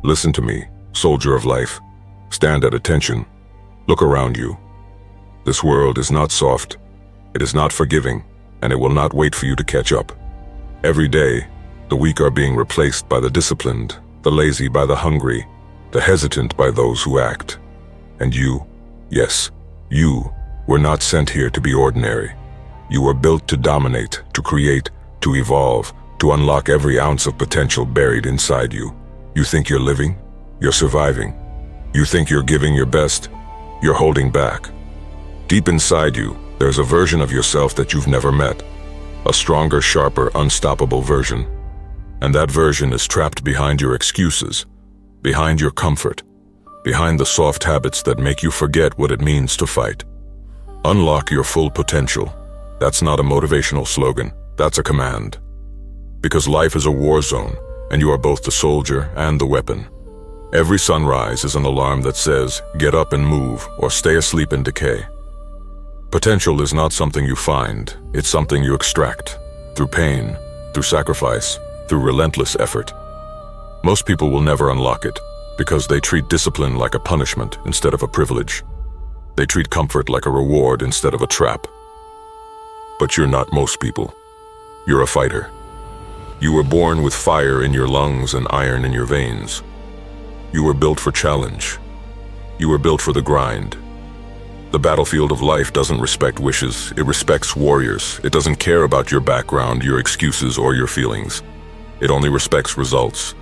Listen to me, soldier of life. Stand at attention. Look around you. This world is not soft. It is not forgiving, and it will not wait for you to catch up. Every day, the weak are being replaced by the disciplined, the lazy by the hungry, the hesitant by those who act. And you, yes, you, were not sent here to be ordinary. You were built to dominate, to create, to evolve, to unlock every ounce of potential buried inside you. You think you're living? You're surviving. You think you're giving your best? You're holding back. Deep inside you, there's a version of yourself that you've never met. A stronger, sharper, unstoppable version. And that version is trapped behind your excuses, behind your comfort, behind the soft habits that make you forget what it means to fight. Unlock your full potential. That's not a motivational slogan, that's a command. Because life is a war zone, and you are both the soldier and the weapon. Every sunrise is an alarm that says, get up and move, or stay asleep and decay. Potential is not something you find, it's something you extract, through pain, through sacrifice, through relentless effort. Most people will never unlock it, because they treat discipline like a punishment instead of a privilege. They treat comfort like a reward instead of a trap. But you're not most people. You're a fighter. You were born with fire in your lungs and iron in your veins. You were built for challenge. You were built for the grind. The battlefield of life doesn't respect wishes, it respects warriors. It doesn't care about your background, your excuses, or your feelings. It only respects results.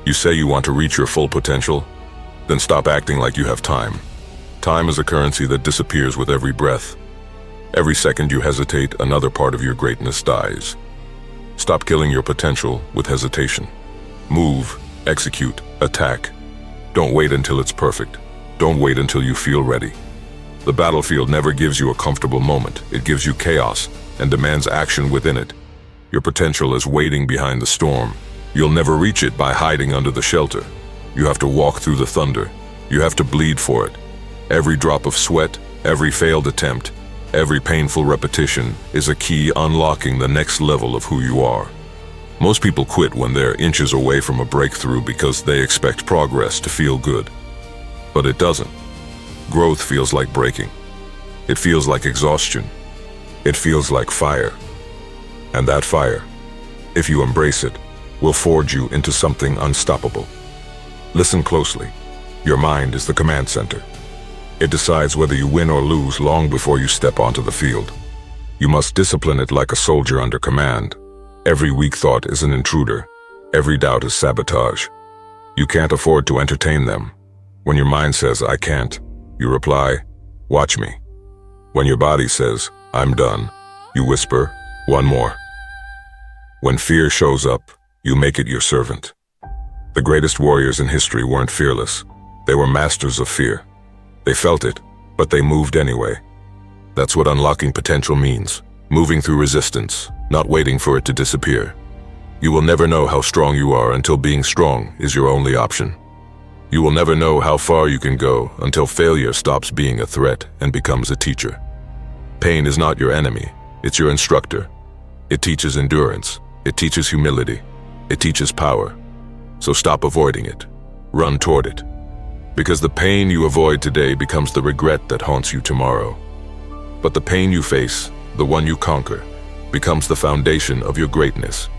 You say you want to reach your full potential? Then stop acting like you have time. Time is a currency that disappears with every breath. Every second you hesitate, another part of your greatness dies. Stop killing your potential with hesitation. Move, execute, attack. Don't wait until it's perfect. Don't wait until you feel ready. The battlefield never gives you a comfortable moment. It gives you chaos and demands action within it. Your potential is waiting behind the storm. You'll never reach it by hiding under the shelter. You have to walk through the thunder. You have to bleed for it. Every drop of sweat, every failed attempt, every painful repetition is a key unlocking the next level of who you are. Most people quit when they're inches away from a breakthrough because they expect progress to feel good. But it doesn't. Growth feels like breaking. It feels like exhaustion. It feels like fire. And that fire, if you embrace it, will forge you into something unstoppable. Listen closely. Your mind is the command center. It decides whether you win or lose long before you step onto the field. You must discipline it like a soldier under command. Every weak thought is an intruder. Every doubt is sabotage. You can't afford to entertain them. When your mind says, I can't, you reply, watch me. When your body says, I'm done, you whisper, one more. When fear shows up, you make it your servant. The greatest warriors in history weren't fearless. They were masters of fear. They felt it, but they moved anyway. That's what unlocking potential means. Moving through resistance, not waiting for it to disappear. You will never know how strong you are until being strong is your only option. You will never know how far you can go until failure stops being a threat and becomes a teacher. Pain is not your enemy, it's your instructor. It teaches endurance, it teaches humility, it teaches power. So stop avoiding it, run toward it. Because the pain you avoid today becomes the regret that haunts you tomorrow. But the pain you face, the one you conquer, becomes the foundation of your greatness.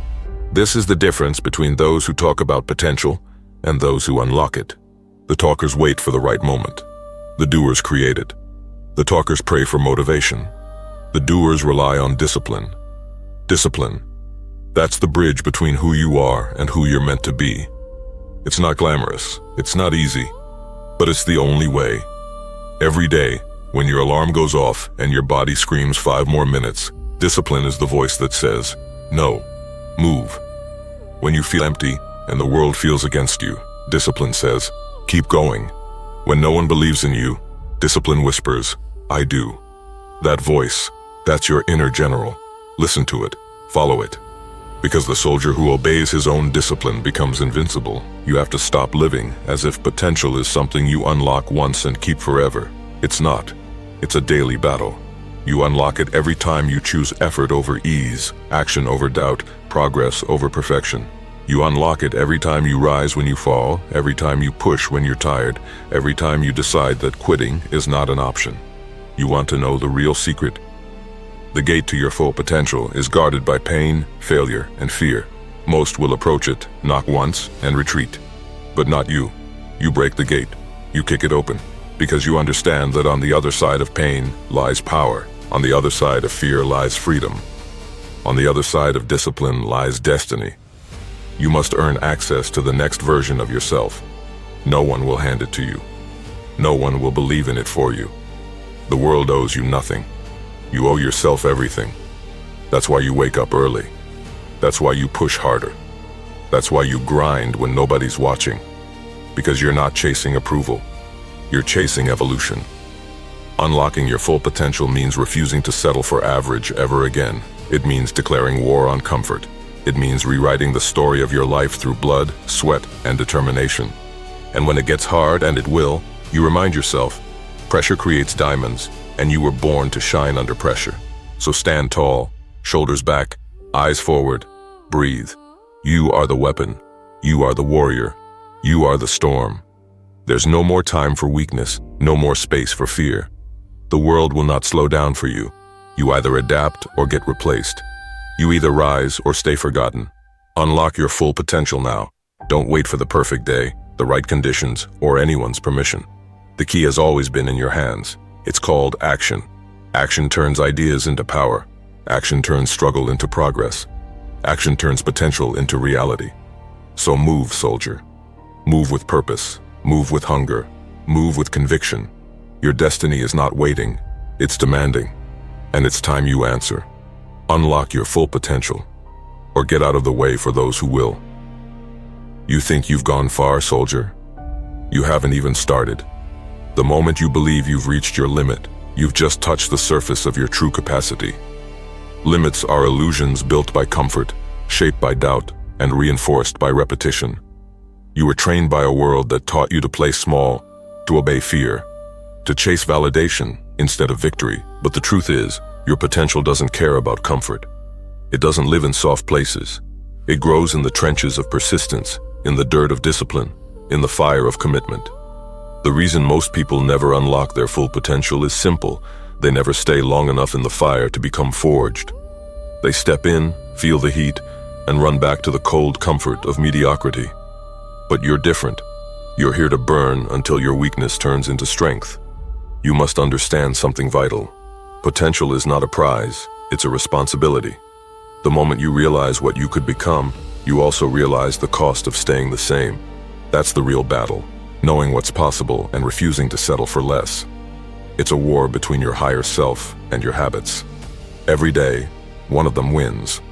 This is the difference between those who talk about potential and those who unlock it. The talkers wait for the right moment. The doers create it. The talkers pray for motivation. The doers rely on discipline. Discipline. That's the bridge between who you are and who you're meant to be. It's not glamorous. It's not easy. But it's the only way. Every day, when your alarm goes off and your body screams 5 more minutes, discipline is the voice that says, no, move. When you feel empty and the world feels against you, discipline says, keep going. When no one believes in you, discipline whispers, I do. That voice, that's your inner general. Listen to it, follow it. Because the soldier who obeys his own discipline becomes invincible. You have to stop living as if potential is something you unlock once and keep forever. It's not. It's a daily battle. You unlock it every time you choose effort over ease, action over doubt, progress over perfection. You unlock it every time you rise when you fall, every time you push when you're tired, every time you decide that quitting is not an option. You want to know the real secret? The gate to your full potential is guarded by pain, failure, and fear. Most will approach it, knock once, and retreat. But not you. You break the gate. You kick it open. Because you understand that on the other side of pain lies power. On the other side of fear lies freedom. On the other side of discipline lies destiny. You must earn access to the next version of yourself. No one will hand it to you. No one will believe in it for you. The world owes you nothing. You owe yourself everything. That's why you wake up early. That's why you push harder. That's why you grind when nobody's watching. Because you're not chasing approval. You're chasing evolution. Unlocking your full potential means refusing to settle for average ever again. It means declaring war on comfort. It means rewriting the story of your life through blood, sweat, and determination. And when it gets hard, and it will, you remind yourself, pressure creates diamonds, and you were born to shine under pressure. So stand tall, shoulders back, eyes forward, breathe. You are the weapon. You are the warrior. You are the storm. There's no more time for weakness, no more space for fear. The world will not slow down for you. You either adapt or get replaced. You either rise or stay forgotten. Unlock your full potential now. Don't wait for the perfect day, the right conditions, or anyone's permission. The key has always been in your hands. It's called action. Action turns ideas into power. Action turns struggle into progress. Action turns potential into reality. So move, soldier. Move with purpose. Move with hunger. Move with conviction. Your destiny is not waiting. It's demanding. And it's time you answer. Unlock your full potential, or get out of the way for those who will. You think you've gone far, soldier? You haven't even started. The moment you believe you've reached your limit, you've just touched the surface of your true capacity. Limits are illusions built by comfort, shaped by doubt, and reinforced by repetition. You were trained by a world that taught you to play small, to obey fear, to chase validation instead of victory. But the truth is, your potential doesn't care about comfort. It doesn't live in soft places. It grows in the trenches of persistence, in the dirt of discipline, in the fire of commitment. The reason most people never unlock their full potential is simple. They never stay long enough in the fire to become forged. They step in, feel the heat, and run back to the cold comfort of mediocrity. But you're different. You're here to burn until your weakness turns into strength. You must understand something vital. Potential is not a prize, it's a responsibility. The moment you realize what you could become, you also realize the cost of staying the same. That's the real battle, knowing what's possible and refusing to settle for less. It's a war between your higher self and your habits. Every day, one of them wins,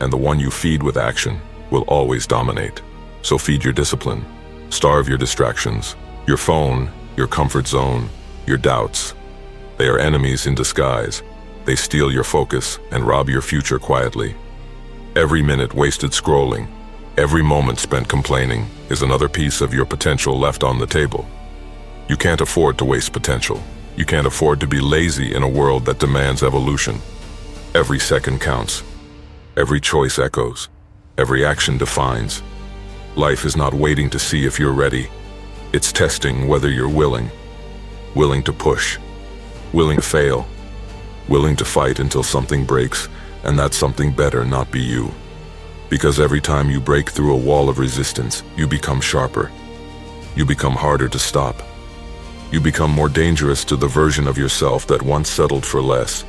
and the one you feed with action will always dominate. So feed your discipline, starve your distractions, your phone, your comfort zone, your doubts. They are enemies in disguise. They steal your focus and rob your future quietly. Every minute wasted scrolling, every moment spent complaining is another piece of your potential left on the table. You can't afford to waste potential. You can't afford to be lazy in a world that demands evolution. Every second counts. Every choice echoes. Every action defines. Life is not waiting to see if you're ready. It's testing whether you're willing. Willing to push. Willing to fail. Willing to fight until something breaks, and that something better not be you. Because every time you break through a wall of resistance, you become sharper. You become harder to stop. You become more dangerous to the version of yourself that once settled for less.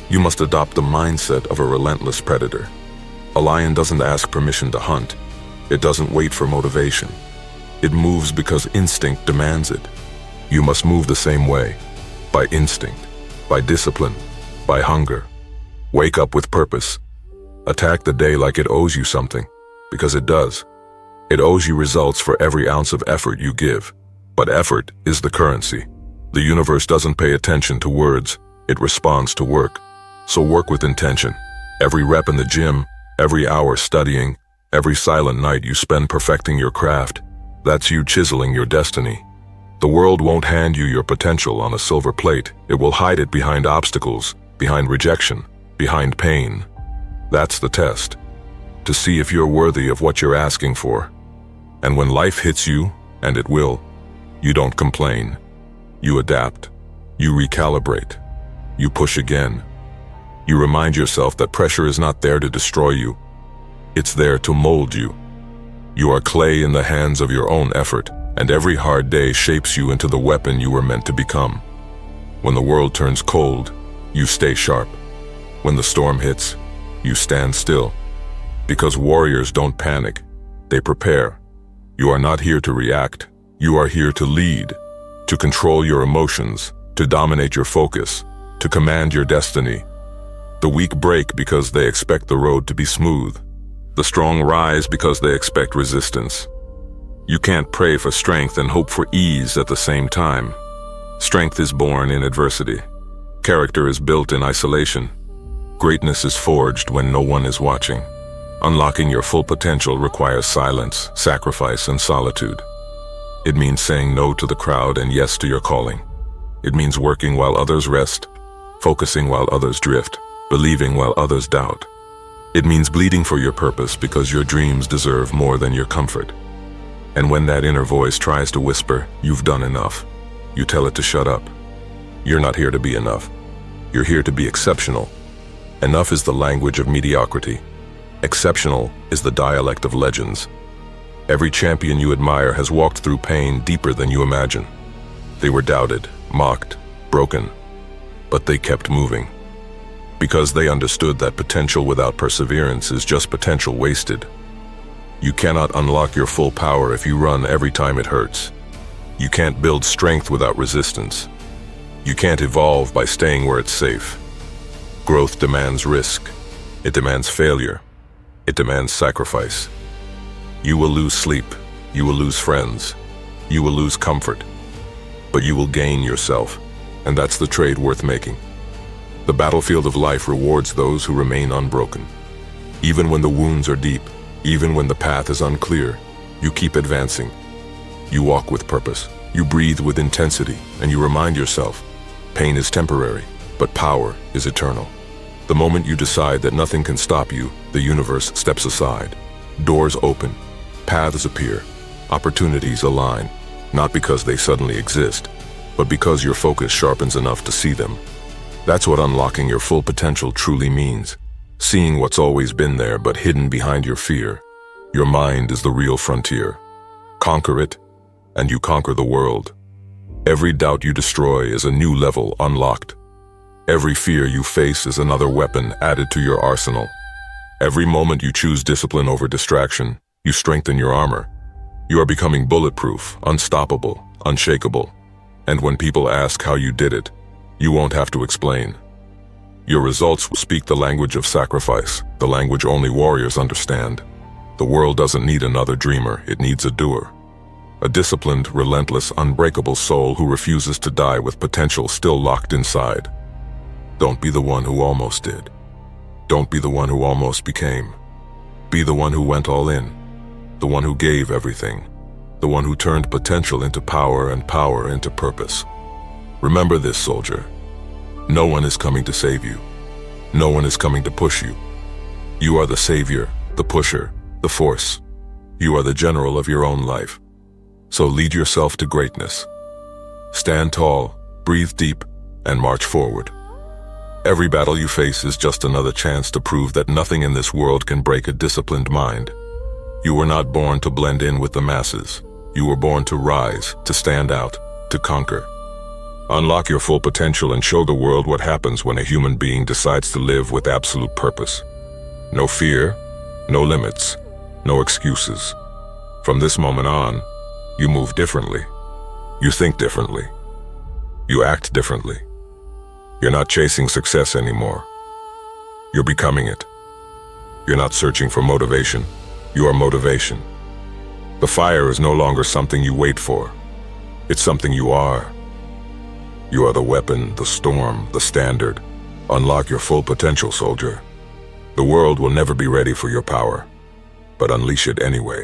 You must adopt the mindset of a relentless predator. A lion doesn't ask permission to hunt. It doesn't wait for motivation. It moves because instinct demands it. You must move the same way, by instinct, by discipline, by hunger. Wake up with purpose. Attack the day like it owes you something, because it does. It owes you results for every ounce of effort you give. But effort is the currency. The universe doesn't pay attention to words, it responds to work. So work with intention. Every rep in the gym, every hour studying, every silent night you spend perfecting your craft, that's you chiseling your destiny. The world won't hand you your potential on a silver plate. It will hide it behind obstacles, behind rejection, behind pain. That's the test. to see if you're worthy of what you're asking for. And when life hits you, and it will, you don't complain. You adapt. You recalibrate. You push again. You remind yourself that pressure is not there to destroy you. It's there to mold you. You are clay in the hands of your own effort, and every hard day shapes you into the weapon you were meant to become. When the world turns cold, you stay sharp. When the storm hits, you stand still. Because warriors don't panic, they prepare. You are not here to react. You are here to lead, to control your emotions, to dominate your focus, to command your destiny. The weak break because they expect the road to be smooth. The strong rise because they expect resistance. You can't pray for strength and hope for ease at the same time. Strength is born in adversity. Character is built in isolation. Greatness is forged when no one is watching. Unlocking your full potential requires silence, sacrifice, and solitude. It means saying no to the crowd and yes to your calling. It means working while others rest, focusing while others drift, believing while others doubt. It means bleeding for your purpose because your dreams deserve more than your comfort. And when that inner voice tries to whisper, "You've done enough," you tell it to shut up. You're not here to be enough. You're here to be exceptional. Enough is the language of mediocrity. Exceptional is the dialect of legends. Every champion you admire has walked through pain deeper than you imagine. They were doubted, mocked, broken, but they kept moving. Because they understood that potential without perseverance is just potential wasted. You cannot unlock your full power if you run every time it hurts. You can't build strength without resistance. You can't evolve by staying where it's safe. Growth demands risk. It demands failure. It demands sacrifice. You will lose sleep. You will lose friends. You will lose comfort. But you will gain yourself, and that's the trade worth making. The battlefield of life rewards those who remain unbroken. Even when the wounds are deep, even when the path is unclear, you keep advancing. You walk with purpose. You breathe with intensity, and you remind yourself, pain is temporary, but power is eternal. The moment you decide that nothing can stop you, the universe steps aside. Doors open, paths appear, opportunities align, not because they suddenly exist, but because your focus sharpens enough to see them. That's what unlocking your full potential truly means. Seeing what's always been there but hidden behind your fear. Your mind is the real frontier. Conquer it, and you conquer the world. Every doubt you destroy is a new level unlocked. Every fear you face is another weapon added to your arsenal. Every moment you choose discipline over distraction, you strengthen your armor. You are becoming bulletproof, unstoppable, unshakable. And when people ask how you did it, you won't have to explain. Your results will speak the language of sacrifice, the language only warriors understand. The world doesn't need another dreamer, it needs a doer. A disciplined, relentless, unbreakable soul who refuses to die with potential still locked inside. Don't be the one who almost did. Don't be the one who almost became. Be the one who went all in. The one who gave everything. The one who turned potential into power and power into purpose. Remember this, soldier. No one is coming to save you. No one is coming to push you. You are the savior, the pusher, the force. You are the general of your own life. So lead yourself to greatness. Stand tall, breathe deep, and march forward. Every battle you face is just another chance to prove that nothing in this world can break a disciplined mind. You were not born to blend in with the masses. You were born to rise, to stand out, to conquer. Unlock your full potential and show the world what happens when a human being decides to live with absolute purpose. No fear, no limits, no excuses. From this moment on, you move differently. You think differently. You act differently. You're not chasing success anymore. You're becoming it. You're not searching for motivation. You are motivation. The fire is no longer something you wait for. It's something you are. You are the weapon, the storm, the standard. Unlock your full potential, soldier. The world will never be ready for your power, but unleash it anyway.